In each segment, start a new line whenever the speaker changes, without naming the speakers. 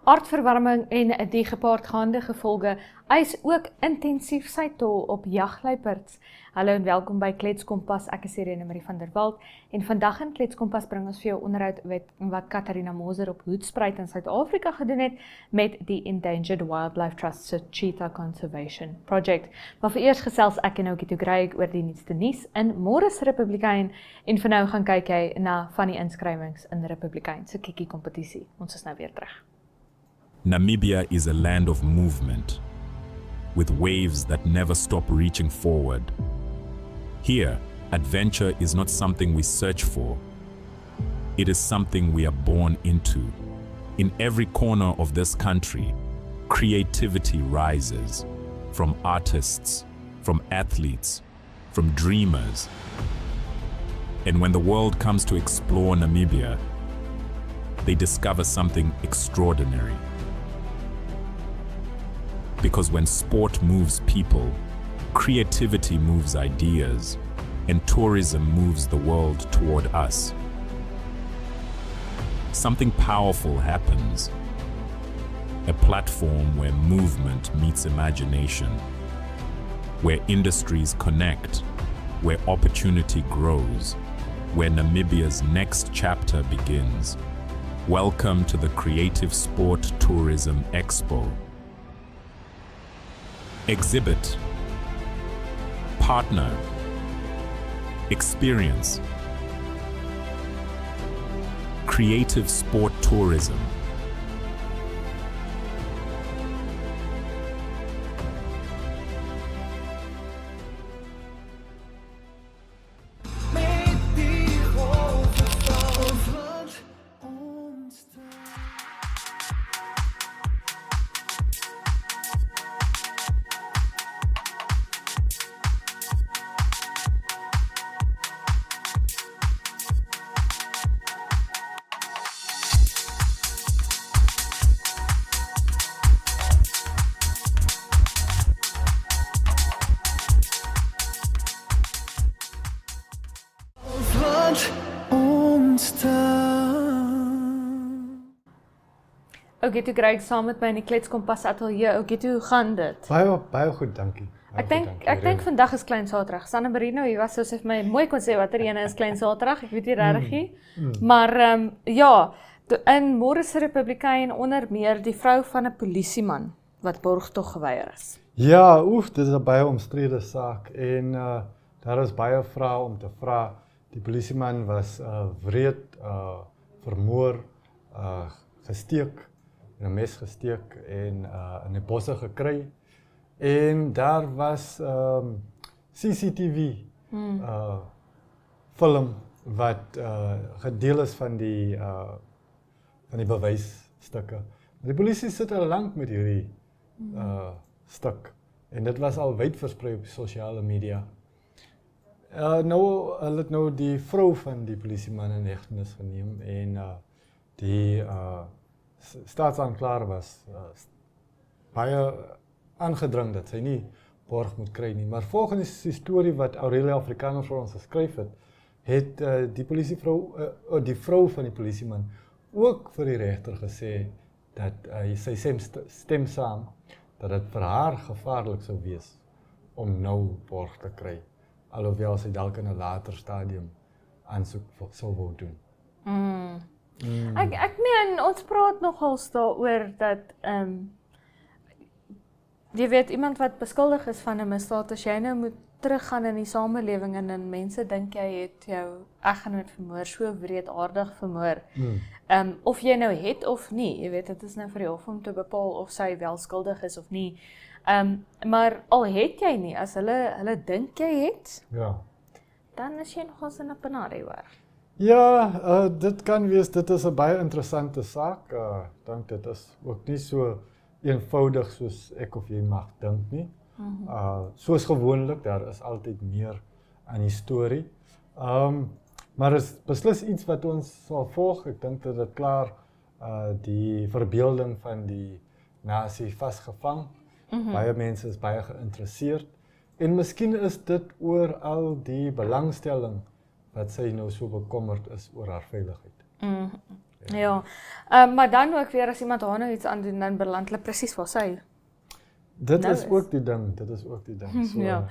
Aardverwarming en die gepaardgaande gevolge eis ook intensief sy tol op jagluiperds. Hallo en welkom by Kletskompas, ek is Irene Marie van der Walt en vandag in Kletskompas bring ons vir jou onderhoud wat Katharina Moser op Hoedspruit in Suid-Afrika gedoen het met die Endangered Wildlife Trust se Cheetah Conservation Project. Maar vereers gesels ek en Oukie Greig oor die nuutste nuus in Môre Republikein en vir nou gaan kyk jy na van die inskrywings in Republikein se kiekie kompetisie. Ons is nou weer terug.
Namibia is a land of movement, with waves that never stop reaching forward. Here, adventure is not something we search for. It is something we are born into. In every corner of this country, creativity rises, from artists, from athletes, from dreamers. And when the world comes to explore Namibia, they discover something extraordinary. Because when sport moves people, creativity moves ideas, and tourism moves the world toward us. Something powerful happens. A platform where movement meets imagination, where industries connect, where opportunity grows, where Namibia's next chapter begins. Welcome to the Creative Sport Tourism Expo. Exhibit, partner, experience. Creative sport tourism.
Oukie Greig saam met my in die Kletskompas ateljee. Oukie, hoe gaan dit?
Baie goed, dankie.
Ek dink vandag is klein Saterdag. Sanne Marino, hier was soos hy vir my mooi kon sê watter ene is klein Saterdag. Ek weet nie regtig nie. Maar ja, in Môre Republikein onder meer die vrou van 'n polisieman wat borgtog geweier is.
Ja, dit is 'n baie omstrede saak en daar is baie vrae om te vra. Die polisieman was wreed, vermoor, gesteek, 'n mes gesteek en in die bosse gekry. En daar was CCTV film wat gedeel is van die bewysstukke. Die polisie sit al lank met hierdie stuk en dit was al wyd versprei op sosiale media. Hulle het nou die vrou van die polisieman in hegtenis geneem en die staatsaanklaer was baie aangedring dat sy nie borg moet kry nie. Maar volgens die storie wat Aurelia Afrikaners vir ons geskryf het die vrou van die polisieman ook vir die regter gesê dat sy stem saam dat dit vir haar gevaarlik sou wees om nou borg te kry, alhoewel sy dalk in 'n later stadium aansoek sou wou doen.
Ek meen, ons praat nogals daaroor dat jy weet, iemand wat beskuldig is van 'n misdaad, as jy nou moet teruggaan in die samelewing en mense dink jy het jou eggenoot vermoor, so wreedaardig vermoor. Of jy nou het of nie, jy weet, dit is nou vir die hof om te bepaal of sy wel skuldig is of nie. Maar al het jy nie, as hulle dink jy het, dan is jy nogals in 'n penarie hoor.
Ja, dit kan wees, dit is 'n baie interessante saak. Dink dit is ook nie so eenvoudig soos ek of jy mag dink nie. Soos gewoonlik, daar is altyd meer aan die storie. Maar is beslis iets wat ons sal volg. Ek dink dat dit klaar die verbeelding van die nasie vasgevang. Baie mense is baie geïnteresseerd. En miskien is dit oor al die belangstelling wat sy nou so bekommerd is oor haar veiligheid.
Ja. Maar dan ook weer as iemand haar nou iets aandoen, dan beland hulle presies waar sy
Dit
nou
is ook die ding, So,
Ja.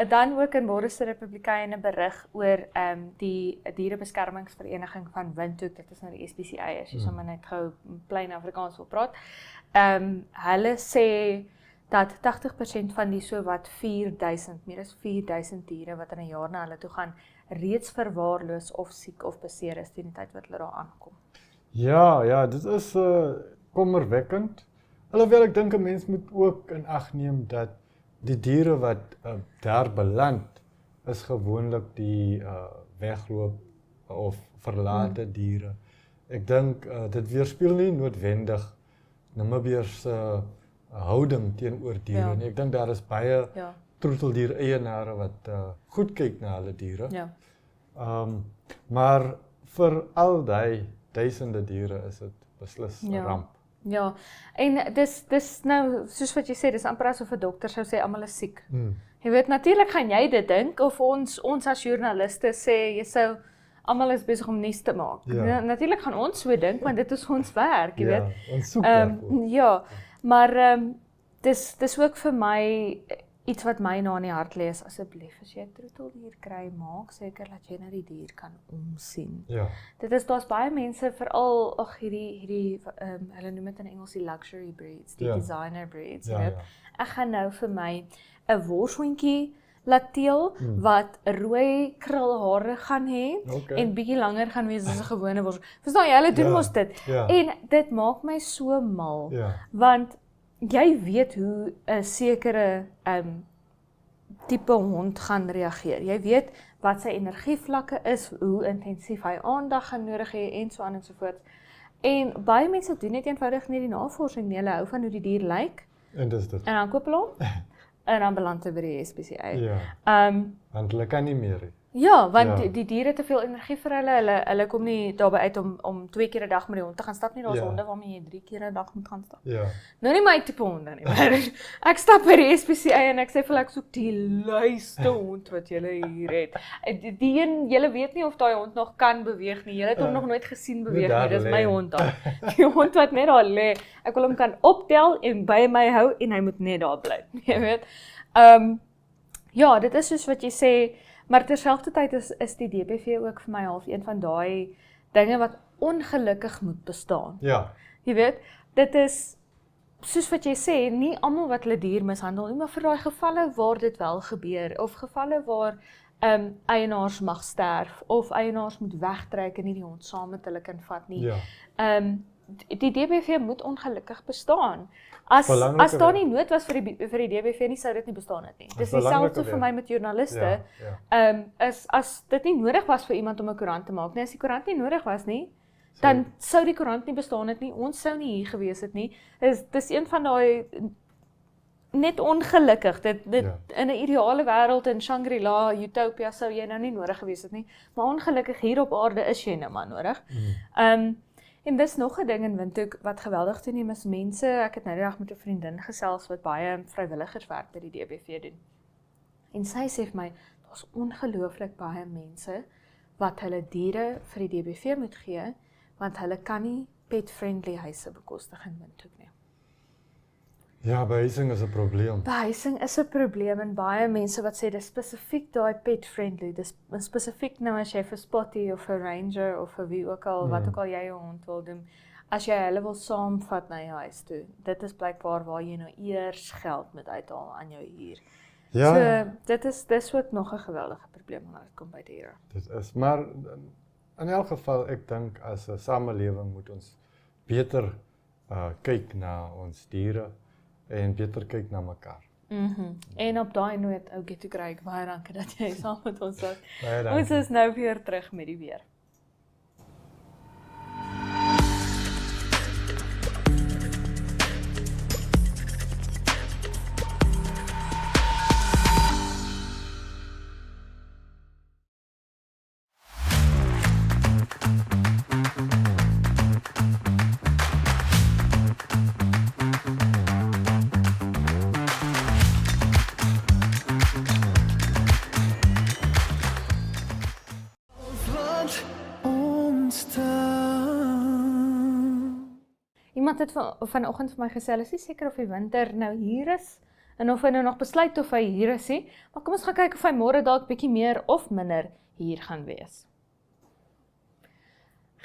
Dan ook in Môre se Republikein 'n berig oor die Dierebeskermingsvereniging van Windhoek, dit is nou die SPCA, as jy sommer net gou plain Afrikaans wil praat. Hulle sê dat 80% van die sowat 4000, meer as 4000 diere wat in 'n jaar na hulle toe gaan, reeds verwaarloos of siek of beseer is teen die tyd wat hulle daar aankom.
Ja, dit is kommerwekkend. Alhoewel ek dink 'n mens moet ook in ag neem dat die diere wat daar beland is gewoonlik die wegloop of verlate diere. Ek dink dit weerspieël nie noodwendig Namibiërs houding teenoor diere nie. Ek dink daar is baie troeteldier eienaare wat goed kyk na hulle diere.
Ja.
Maar vir al die duisende diere is dit beslis 'n ramp.
Ja, en dis nou, soos wat jy sê, dis amper asof 'n dokter sou sê almal is siek. Jy weet, natuurlik gaan jy dit dink, of ons as joernaliste sê, jy sou, almal is besig om nuus te maak.
Ja.
Natuurlik gaan ons so dink, want dit is ons werk, jy weet.
Ons soek daarvoor.
Ja, maar dis ook vir my iets wat my na in die hart lê is, asseblief, as jy 'n troeteldier kry, maak seker dat jy na die dier kan omsien.
Ja.
Daar's baie mense, veral hierdie hulle noem dit in Engels die luxury breeds, die designer breeds, jy weet. Ek gaan nou vir my 'n worshondjie laat teel wat rooi krulhare gaan hê en bietjie langer gaan wees as 'n gewone wors. Verstaan jy, hulle doen mos dit. En dit maak my so mal, want jy weet hoe 'n sekere tipe hond gaan reageer. Jy weet wat sy energievlakke is, hoe intensief hy aandag gaan nodig hê en so aan en so voort. En baie mense doen net eenvoudig nie die navorsing nie. Hulle hou van hoe die dier lyk.
En dis dit.
En dan koop hulle hom en dan beland hy by die SPCA.
Ja. Want hulle kan nie meer nie.
Ja, want die diere te veel energie vir hulle kom nie daarby uit om 2 keer 'n dag met die hond te gaan stap nie. Daar's honde waarmee jy 3 keer 'n dag moet gaan stap.
Ja.
Nou nie my tipe honde nie, maar ek stap by die SPCA en ek sê vir hulle ek soek die luiste hond wat julle hier het. Die een, julle weet nie of daai hond nog kan beweeg nie. Julle het hom nog nooit gesien beweeg nie. Dis my hond daar. Die hond wat net daar lê. Ek wil hom kan optel en by my hou en hy moet net daar bly. Jy weet. Ja, dit is soos wat jy sê. Maar terselfdertyd is die DBV ook vir my half een van daai dinge wat ongelukkig moet bestaan.
Ja.
Jy weet, dit is soos wat jy sê, nie almal wat hulle dier mishandel nie, maar vir daai gevalle waar dit wel gebeur of gevalle waar eienaars mag sterf of eienaars moet wegtrek en nie die hond saam met hulle kan vat nie.
Ja.
Die DBV moet ongelukkig bestaan. As daar nie nood was vir die DBV nie, sou dit nie bestaan het nie. Dis dieselfde vir my met joernaliste. As dit nie nodig was vir iemand om 'n koerant te maak nie, as die koerant nie nodig was nie, dan sou die koerant nie bestaan het nie, ons sou nie hier gewees het nie. Dis een van daai net ongelukkig. Dit in 'n ideale wêreld in Shangri-La, Utopia sou jy nou nie nodig gewees het nie, maar ongelukkig hier op aarde is jy nou maar nodig. En dis nog 'n ding in Windhoek wat geweldig toeneem is mense. Ek het nou die dag met 'n vriendin gesels wat baie vrywilligerswerk by die DBV doen. En sy sê vir my, daar's ongelooflik baie mense wat hulle diere vir die DBV moet gee, want hulle kan nie pet-friendly huise bekostig in Windhoek nie.
Ja, behuising is 'n probleem.
Behuising is 'n probleem en baie mense wat sê dis spesifiek daai pet-friendly, dis spesifiek nou as jy vir Spotty of vir Ranger of vir wie ook al, wat ook al jy jou hond wil doen, as jy hulle wil saamvat na jou huis toe, dit is blykbaar waar jy nou eers geld moet uithaal aan jou huur.
Ja.
So, dis ook nog 'n geweldige probleem wanneer dit kom by diere.
Dit is, maar in elk geval, ek dink as 'n samelewing moet ons beter kyk na ons diere en beter kyk na mekaar.
En op daai noot, ou Gito Craig, baie dankie dat jy saam met ons was.
Baie dankie.
Ons is nou weer terug met die weer.
Land
Iemand het vanoggend vir my gesê, hulle is nie seker of die winter nou hier is, en of hy nou nog besluit of hy hier is nie, maar kom ons gaan kyk of hy môre dalk bietjie meer of minder hier gaan wees.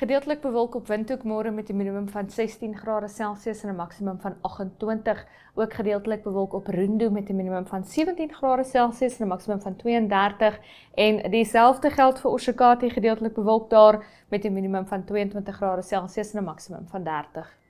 Gedeeltelik bewolk op Windhoek môre met 'n minimum van 16 grade Celsius en 'n maksimum van 28. Ook gedeeltelik bewolk op Rundu met 'n minimum van 17 grade Celsius en 'n maksimum van 32. En dieselfde geld vir Oshakati, gedeeltelik bewolk daar met 'n minimum van 22 grade Celsius en 'n maksimum van 30.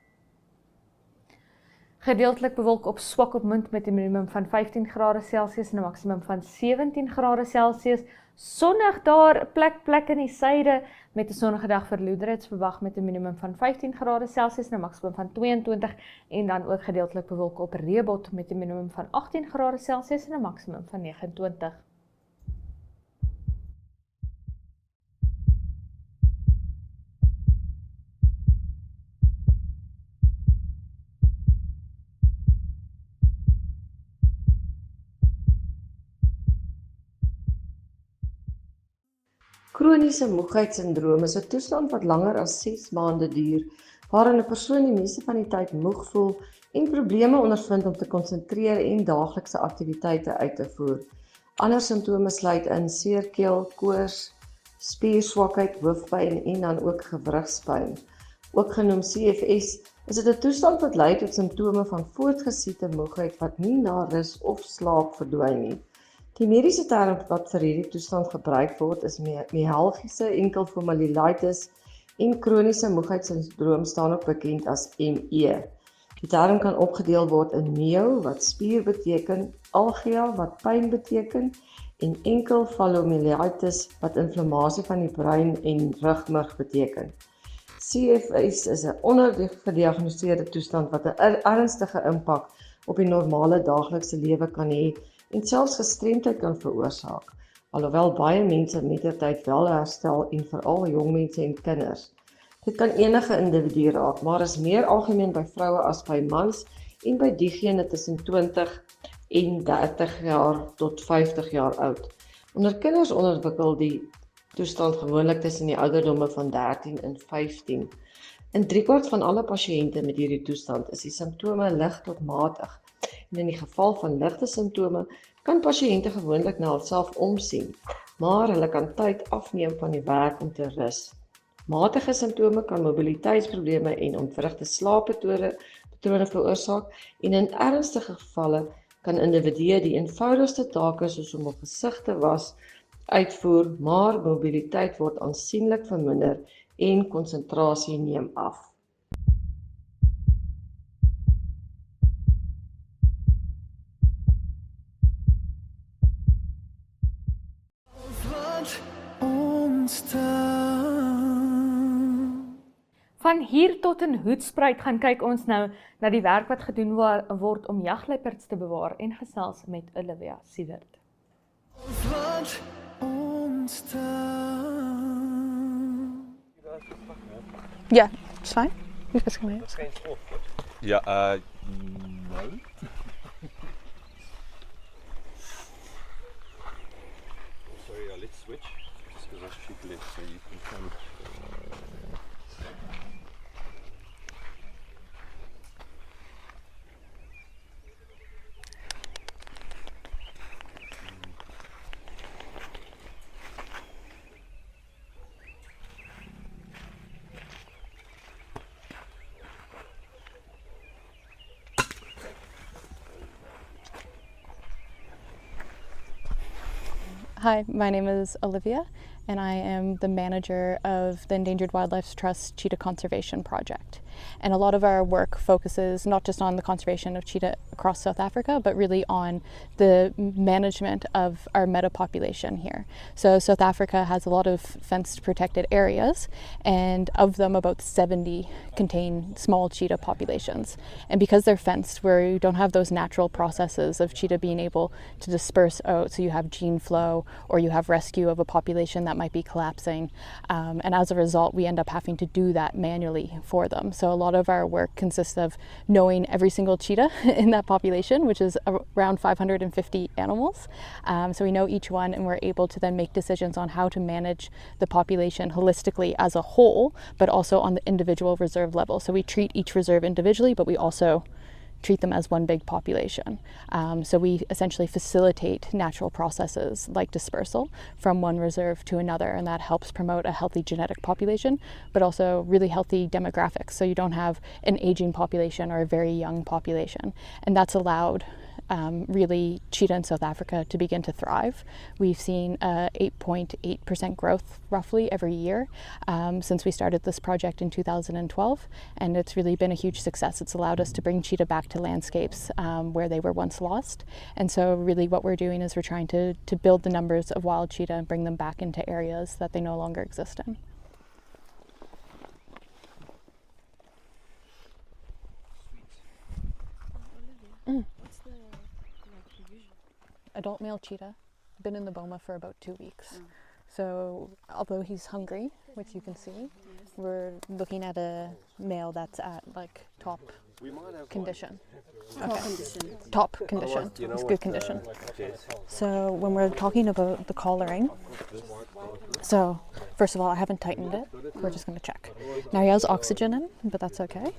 Gedeeltelik bewolk op Swakopmund met 'n minimum van 15 grade Celsius en 'n maksimum van 17 grade Celsius. Sonnig daar, plek in die suide met 'n sonnige dag vir Loederhits verwag met 'n minimum van 15 grade Celsius en 'n maksimum van 22 en dan ook gedeeltelik bewolk op Reebot met 'n minimum van 18 grade Celsius en 'n maksimum van 29.
Kroniese moegheidssindroom is 'n toestand wat langer as 6 maande duur, waarin 'n persoon die meeste van die tyd moeg voel en probleme ondervind om te konsentreer en daaglikse aktiwiteite uit te voer. Ander simptome sluit in seerkeel, koors, spierswakheid, hoofpyn en dan ook gewrigspyn. Ook genoem CFS, is dit 'n toestand wat lei tot simptome van voortgesiete moegheid wat nie na rus of slaap verdwyn nie. Die mediese term wat vir hierdie toestand gebruik word is myalgiese enkelfomyelitis en kroniese moegheidssindroom staan ook bekend as ME. Die term kan opgedeel word in myo wat spier beteken, algia wat pyn beteken en enkelfomyelitis wat inflammasie van die brein en rugmurg beteken. CFS is 'n ondergediagnoseerde toestand wat 'n ernstige impak op die normale daaglikse lewe kan hê en selfs gestremdheid kan veroorsaak, alhoewel baie mense mettertyd wel herstel en veral jong mense en kinders. Dit kan enige individu raak, maar is meer algemeen by vroue as by mans en by diegene tussen 20 en 30 jaar tot 50 jaar oud. Onder kinders ontwikkel die toestand gewoonlik tussen die ouderdomme van 13 en 15. In 3/4 van alle pasiënte met hierdie toestand is die simptome lig tot matig. En in die geval van ligte simptome kan pasiënte gewoonlik na hulself omsien, maar hulle kan tyd afneem van die werk om te rus. Matige simptome kan mobiliteitsprobleme en ontwrigte slaappatrone veroorsaak en in ernstige gevalle kan individue die eenvoudigste take soos om 'n gesig te was uitvoer, maar mobiliteit word aansienlik verminder en konsentrasie neem af.
Van hier tot in Hoedspruit gaan kyk ons nou na die werk wat gedoen word om jagluiperds te bewaar en gesels met Olivia Siewert.
Yeah, it's fine. You've got some
Yeah, no. Sorry, let's switch. Just because I shoot left, so you can come.
Hi, my name is Olivia, and I am the manager of the Endangered Wildlife Trust Cheetah Conservation Project. And a lot of our work focuses not just on the conservation of cheetah across South Africa, but really on the management of our meta population here. So South Africa has a lot of fenced protected areas, and of them about 70 contain small cheetah populations. And because they're fenced, where you don't have those natural processes of cheetah being able to disperse out, so you have gene flow or you have rescue of a population that might be collapsing, and as a result we end up having to do that manually for them. So a lot of our work consists of knowing every single cheetah in that population, which is around 550 animals. So we know each one, and we're able to then make decisions on how to manage the population holistically as a whole, but also on the individual reserve level. So we treat each reserve individually, but we also treat them as one big population. So we essentially facilitate natural processes like dispersal from one reserve to another, and that helps promote a healthy genetic population, but also really healthy demographics. So you don't have an aging population or a very young population, and that's allowed really cheetah in South Africa to begin to thrive. We've seen 8.8% growth roughly every year since we started this project in 2012, and it's really been a huge success. It's allowed us to bring cheetah back to landscapes where they were once lost, and so really what we're doing is we're trying to build the numbers of wild cheetah and bring them back into areas that they no longer exist in. Adult male cheetah, been in the boma for about 2 weeks. So although he's hungry, which you can see, we're looking at a male that's at like top condition. Top condition. It's good condition. So when we're talking about the collaring, so first of all, I haven't tightened it. We're just going to check. Now he has oxygen in, but that's okay.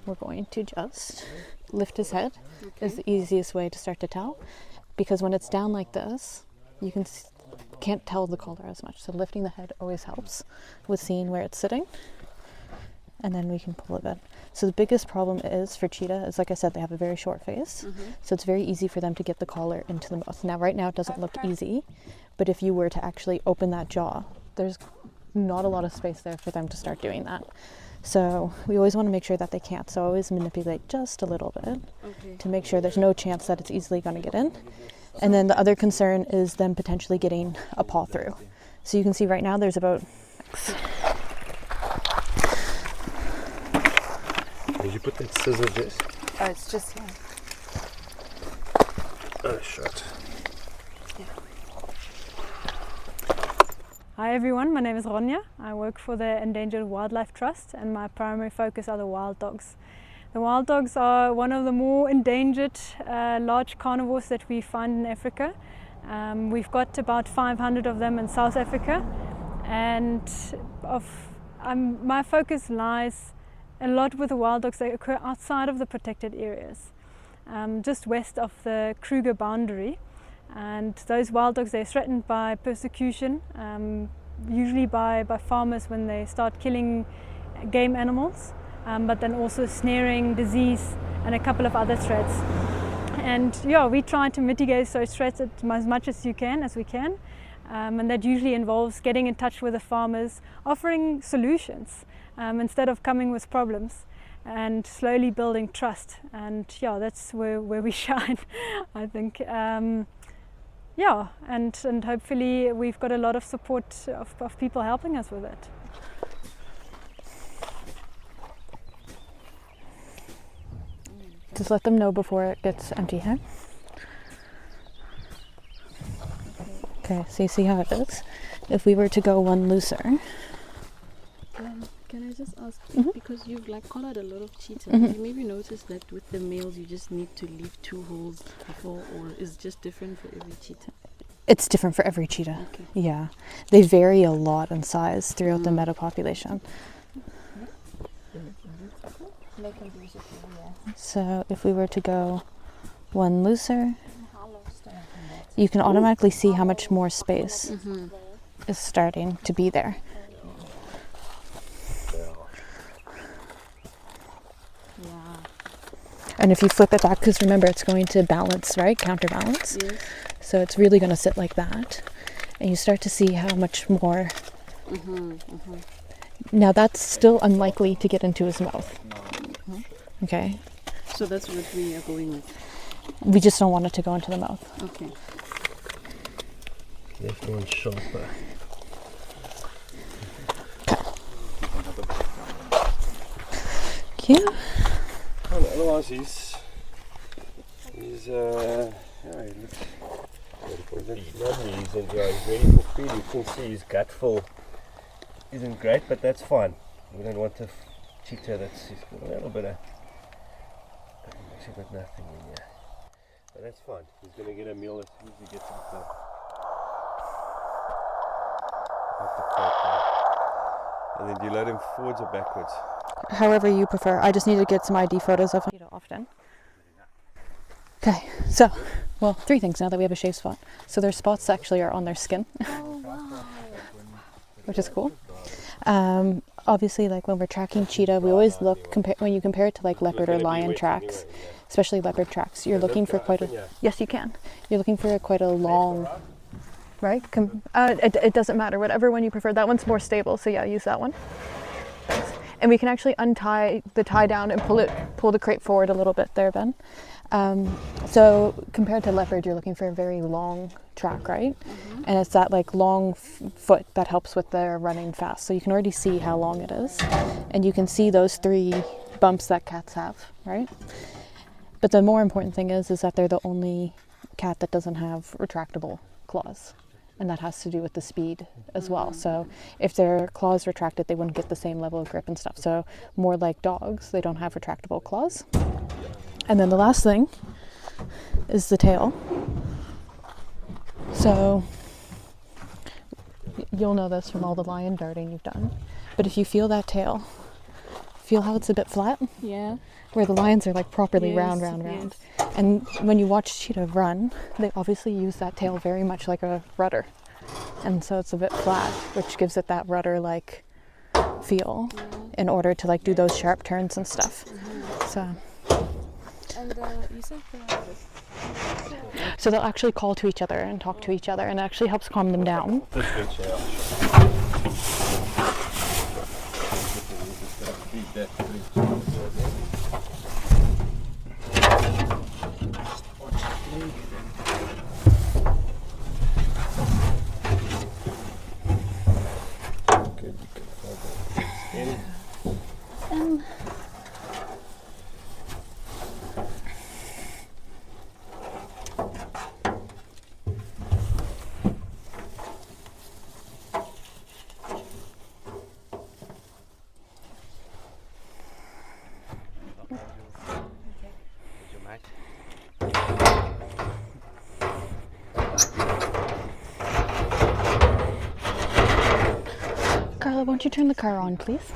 We're going to just lift his head. Is the easiest way to start to tell. Because when it's down like this, you can't tell the collar as much. So lifting the head always helps with seeing where it's sitting. And then we can pull it in. So the biggest problem is for cheetah is, like I said, they have a very short face. So it's very easy for them to get the collar into the mouth. Now, right now it doesn't look easy, but if you were to actually open that jaw, there's not a lot of space there for them to start doing that. So we always want to make sure that they can't. So I always manipulate just a little bit to make sure there's no chance that it's easily going to get in. And then the other concern is them potentially getting a paw through. So you can see right now there's about...
Did you put that scissor, Jess?
Oh, it's just here.
Oh, shit.
Hi everyone, my name is Ronja. I work for the Endangered Wildlife Trust, and my primary focus are the wild dogs. The wild dogs are one of the more endangered large carnivores that we find in Africa. We've got about 500 of them in South Africa, and my focus lies a lot with the wild dogs that occur outside of the protected areas, just west of the Kruger boundary. And those wild dogs, they're threatened by persecution, usually by farmers when they start killing game animals, but then also snaring, disease, and a couple of other threats. And yeah, we try to mitigate those threats as much as we can. And that usually involves getting in touch with the farmers, offering solutions instead of coming with problems, and slowly building trust. And yeah, that's where we shine, I think. Yeah, and hopefully we've got a lot of support of people helping us with it.
Just let them know before it gets empty, huh? Okay, so you see how it is? If we were to go one looser...
Can I just ask, because you've collared a lot of cheetahs, have you maybe noticed that with the males you just need to leave 2 holes before, or is it just different for every cheetah?
It's different for every cheetah.
Okay.
Yeah, they vary a lot in size throughout the metapopulation. So if we were to go one looser, you can automatically see how much more space is starting to be there. And if you flip it back, because remember it's going to balance, right? Counterbalance.
Yes.
So it's really going to sit like that. And you start to see how much more. Now that's still unlikely to get into his mouth. Okay.
So that's what we are going with.
We just don't want it to go into the mouth.
Okay.
Left one sharper.
Yeah.
Well, otherwise he's he looks lovely. He's ready for feed. You can see his gut full isn't great, but that's fine. We don't want to cheetah that's just got a little bit of. Actually got nothing in here. But that's fine. He's going to get a meal as soon as he gets off the plate there. And then do you load him forwards or backwards?
However you prefer. I just need to get some ID photos of him often. Okay, so, well, 3 things now that we have a shave spot. So their spots actually are on their skin, which is cool. Obviously, like when we're tracking cheetah, we always look, when you compare it to like leopard or lion tracks, especially leopard tracks, you're looking for quite a, yes you can, you're looking for quite a long, right? It doesn't matter, whatever one you prefer. That one's more stable, so yeah, use that one. And we can actually untie the tie down and pull the crate forward a little bit there, Ben. So compared to leopard, you're looking for a very long track, right? And it's that like long foot that helps with their running fast. So you can already see how long it is. And you can see those 3 bumps that cats have, right? But the more important thing is that they're the only cat that doesn't have retractable claws. And that has to do with the speed as well. So if their claws retracted, they wouldn't get the same level of grip and stuff. So more like dogs, they don't have retractable claws. And then the last thing is the tail. So you'll know this from all the lion darting you've done. But if you feel that tail, feel how it's a bit flat?
Yeah.
Where the lions are like properly
Yes,
round. And when you watch cheetah run, they obviously use that tail very much like a rudder. And so it's a bit flat, which gives it that rudder-like feel in order to like do those sharp turns and stuff. So.
And you said
So they'll actually call to each other and talk to each other, and it actually helps calm them down. Carla, won't you turn the car on, please?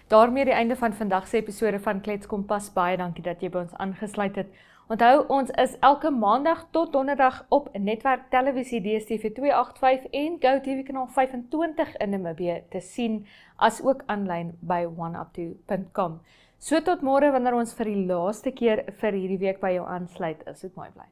Daarmee die einde van vandag se episode van Klets Kompas. Baie dankie dat jy by ons aangesluit het. Onthou, ons is elke maandag tot donderdag op Netwerk Televisie DStv 285 en GoTV kanaal 25 in Namibië te sien, as ook aanlyn by oneupto.com. So tot môre wanneer ons vir die laaste keer vir hierdie week by jou aansluit. Is dit mooi bly.